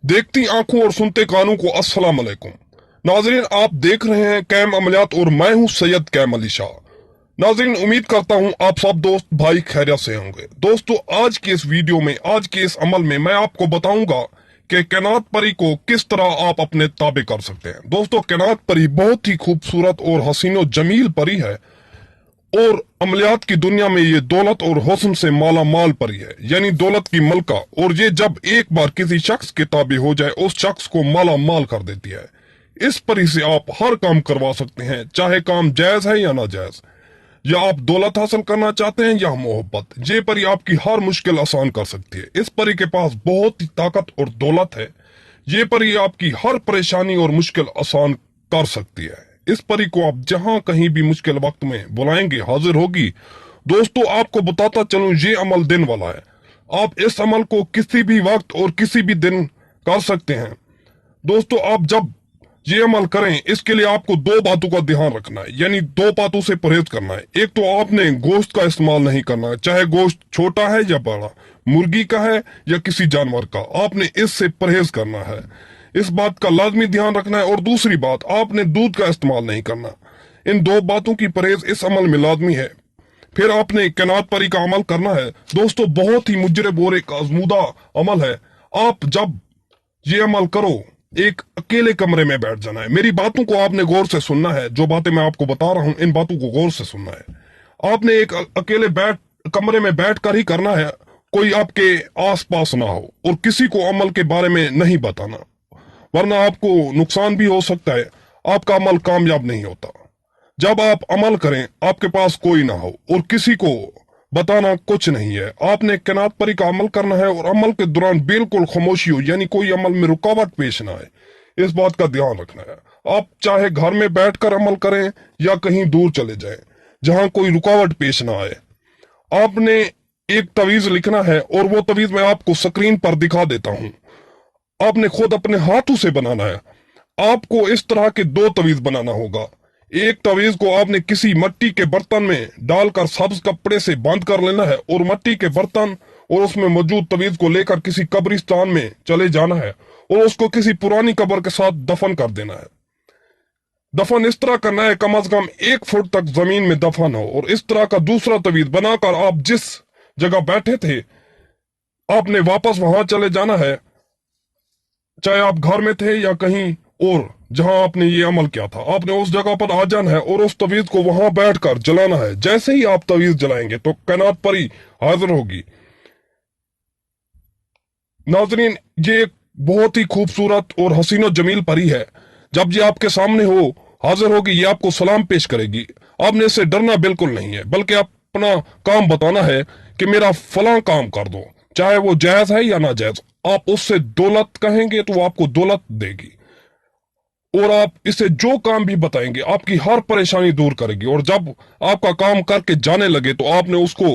देखती आंखों और सुनते कानों को अस्सलाम अलैकुम। नाजरीन, आप देख रहे हैं कैम अमलियात और मैं हूं सैयद कैम अली शाह। नाजरीन, उम्मीद करता हूं आप सब दोस्त भाई खैरियत से होंगे। दोस्तों, आज के इस वीडियो में, आज के इस अमल में मैं आपको बताऊंगा कि कैनात परी को किस तरह आप अपने ताबे कर सकते हैं। दोस्तों, कैनात परी बहुत ही खूबसूरत और हसीनो जमील परी है और अमलियात की दुनिया में ये दौलत और हुस्न से माला माल परी है, यानी दौलत की मलका। और ये जब एक बार किसी शख्स के ताबे हो जाए उस शख्स को माला माल कर देती है। इस परी से आप हर काम करवा सकते हैं, चाहे काम जायज है या नाजायज, या आप दौलत हासिल करना चाहते हैं या मोहब्बत। ये परी आपकी हर मुश्किल आसान कर सकती है। इस परी के पास बहुत ही ताकत और दौलत है। ये परी आपकी हर परेशानी और मुश्किल आसान कर सकती है। इस परी को आप जहां कहीं भी मुश्किल वक्त में बुलाएंगे हाजिर होगी। दोस्तों, आपको बताता चलूं, ये अमल दिन वाला है। आप इस अमल को किसी भी वक्त और किसी भी दिन कर सकते हैं। दोस्तों, आप जब ये अमल करें, इसके लिए आपको दो बातों का ध्यान रखना है, यानी दो बातों से परहेज करना है। एक तो आपने गोश्त का इस्तेमाल नहीं करना है, चाहे गोश्त छोटा है या बड़ा, मुर्गी का है या किसी जानवर का, आपने इससे परहेज करना है। इस बात का लाजमी ध्यान रखना है। और दूसरी बात, आपने दूध का इस्तेमाल नहीं करना। इन दो बातों की परहेज इस अमल में लाजमी है। फिर आपने कैनात परी का अमल करना है। दोस्तों, बहुत ही मुजरब और एक आजमूदा अमल है। आप जब ये अमल करो, एक अकेले कमरे में बैठ जाना है। मेरी बातों को आपने गौर से सुनना है। जो बातें मैं आपको बता रहा हूं, इन बातों को गौर से सुनना है। आपने एक अकेले कमरे में बैठ कर ही करना है। कोई आपके आस पास ना हो और किसी को अमल के बारे में नहीं बताना, वरना आपको नुकसान भी हो सकता है, आपका अमल कामयाब नहीं होता। जब आप अमल करें, आपके पास कोई ना हो और किसी को बताना कुछ नहीं है। आपने कैनात परी का अमल करना है और अमल के दौरान बिल्कुल खामोशी हो, यानी कोई अमल में रुकावट पेश ना आए। इस बात का ध्यान रखना है। आप चाहे घर में बैठकर अमल करें या कहीं दूर चले जाएं, जहां कोई रुकावट पेश ना आए। आपने एक तवीज लिखना है और वो तवीज मैं आपको स्क्रीन पर दिखा देता हूं। आपने खुद अपने हाथों से बनाना है। आपको इस तरह के दो तवीज बनाना होगा। एक तवीज को आपने किसी मिट्टी के बर्तन में डालकर सब्ज कपड़े से बांध कर लेना है और मिट्टी के बर्तन और उसमें मौजूद तवीज को लेकर किसी कब्रिस्तान में चले जाना है और उसको किसी पुरानी कब्र के साथ दफन कर देना है। दफन इस तरह करना है, कम से कम 1 फुट तक जमीन में दफन हो। और इस तरह का दूसरा तवीज बनाकर आप जिस जगह बैठे थे, आपने वापस वहां चले जाना है, चाहे आप घर में थे या कहीं और जहां आपने ये अमल किया था। आपने उस जगह पर आ जाना है और उस तवीज को वहां बैठकर जलाना है। जैसे ही आप तवीज जलाएंगे तो कैनात परी हाजिर होगी। नाजरीन, ये एक बहुत ही खूबसूरत और हसीनो जमील परी है। जब ये आपके सामने हो, हाजिर होगी, ये आपको सलाम पेश करेगी। आपने इससे डरना बिल्कुल नहीं है, बल्कि अपना काम बताना है कि मेरा फलां काम कर दो, चाहे वो जायज है या नाजायज। आप उससे दौलत कहेंगे तो वो आपको दौलत देगी और आप इसे जो काम भी बताएंगे आपकी हर परेशानी दूर करेगी। और जब आपका काम करके जाने लगे तो आपने उसको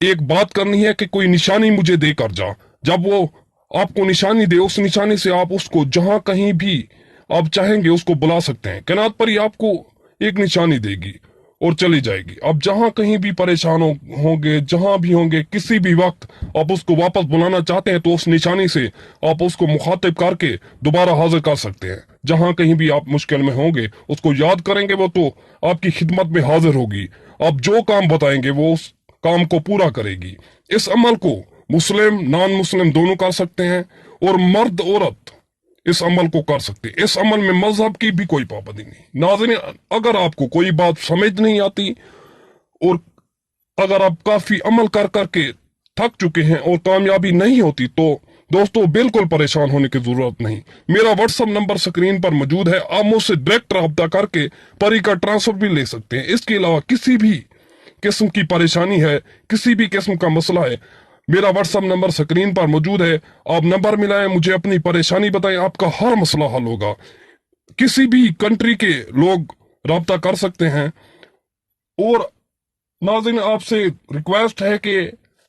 एक बात करनी है कि कोई निशानी मुझे देकर जा। जब वो आपको निशानी दे, उस निशानी से आप उसको जहां कहीं भी आप चाहेंगे उसको बुला सकते हैं। कैनात परी आपको एक निशानी देगी और चली जाएगी। आप जहां कहीं भी परेशान होंगे, जहां भी होंगे, किसी भी वक्त आप उसको वापस बुलाना चाहते हैं तो उस निशानी से आप उसको मुखातिब करके दोबारा हाजिर कर सकते हैं। जहां कहीं भी आप मुश्किल में होंगे, उसको याद करेंगे, वो तो आपकी खिदमत में हाजिर होगी। आप जो काम बताएंगे वो उस काम को पूरा करेगी। इस अमल को मुस्लिम नॉन मुस्लिम दोनों कर सकते हैं और मर्द औरत इस अमल को कर सकते। इस अमल में मजहब की भी कोई पाबंदी नहीं। नाज़रीन, अगर आपको कोई बात समझ नहीं आती और अगर आप काफी अमल कर करके थक चुके हैं और कामयाबी नहीं होती, तो दोस्तों बिल्कुल परेशान होने की जरूरत नहीं। मेरा व्हाट्सएप नंबर स्क्रीन पर मौजूद है। आप मुझसे डायरेक्ट राब्ता करके परी का ट्रांसफर भी ले सकते हैं। इसके अलावा किसी भी किस्म की परेशानी है, किसी भी किस्म का मसला है, मेरा व्हाट्सएप नंबर स्क्रीन पर मौजूद है। आप नंबर मिलाएं, मुझे अपनी परेशानी बताएं, आपका हर मसला हल होगा। किसी भी कंट्री के लोग राब्ता कर सकते हैं। और नाज़रीन, आपसे रिक्वेस्ट है कि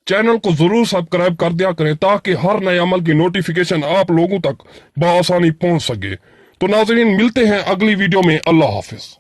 चैनल को जरूर सब्सक्राइब कर दिया करें ताकि हर नए अमल की नोटिफिकेशन आप लोगों तक बआसानी पहुंच सके। तो नाज़रीन, मिलते हैं अगली वीडियो में। अल्लाह हाफिज।